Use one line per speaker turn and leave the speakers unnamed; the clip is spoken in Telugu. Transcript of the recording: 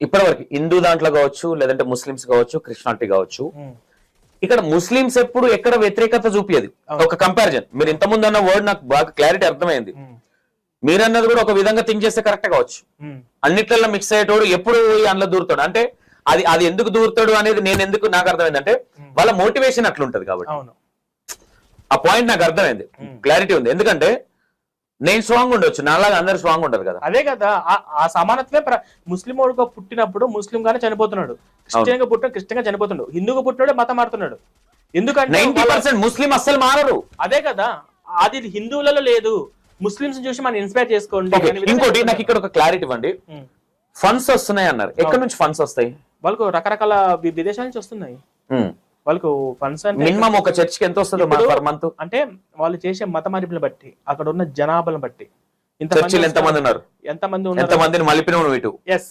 ఇప్పటివరకు హిందూ దాంట్లో కావచ్చు, లేదంటే ముస్లిమ్స్ కావచ్చు, క్రిస్టియానిటీ కావచ్చు, ఇక్కడ ముస్లిమ్స్ ఎప్పుడు ఎక్కడ వ్యతిరేకత చూపియదు. ఒక కంపారిజన్, మీరు ఇంతకుముందు అన్న వర్డ్ నాకు బాగా క్లారిటీ అర్థమైంది. మీరన్నది కూడా ఒక విధంగా థింక్ చేస్తే కరెక్ట్ కావచ్చు. అన్నిట్లలో మిక్స్ అయ్యేటోడు ఎప్పుడు అందులో దూరుతాడు అంటే అది ఎందుకు దూరుతాడు అనేది నేను ఎందుకు నాకు అర్థమైంది అంటే వాళ్ళ మోటివేషన్ అట్లుంటది కాబట్టి. ఆ పాయింట్ నాకు అర్థమైంది, క్లారిటీ ఉంది. ఎందుకంటే నేను స్ట్రాంగ్ ఉండొచ్చు, నాలాగా అందరు స్ట్రాంగ్ ఉండదు కదా.
అదే కదా ఆ సమానత్వే. ముస్లిం వాడుగా పుట్టినప్పుడు ముస్లిం గానే చనిపోతున్నాడు, క్రిస్టియన్ గా పుట్టిన క్రిస్టియన్ గా చనిపోతున్నాడు, హిందూగా పుట్టినాడు మతం మారుతున్నాడు. ఎందుకంటే
90% ముస్లిం అస్సలు మారరు.
అదే కదా, అది హిందువులలో లేదు. ముస్లింస్ చూసి మనం ఇన్స్పైర్ చేసుకోండి.
ఇంకోటి నాకు ఇక్కడ ఒక క్లారిటీ ఇవ్వండి. ఫండ్స్ వస్తున్నాయి అన్నారు, ఎక్కడి నుంచి ఫండ్స్ వస్తాయి?
వాళ్ళకు రకరకాల విదేశాల నుంచి వస్తున్నాయి. వాళ్ళకు ఫండ్స్ అంటే
మినిమం ఒక చర్చ్ కి ఎంత వస్తుంది పర్ మంత్?
అంటే వాళ్ళు చేసే మత మార్పులను బట్టి, అక్కడ ఉన్న జనాభాలను బట్టి
చర్చిలు ఎంతమంది ఉన్నారు, ఎంతమందిని మలిపిన ఇటు.
ఎస్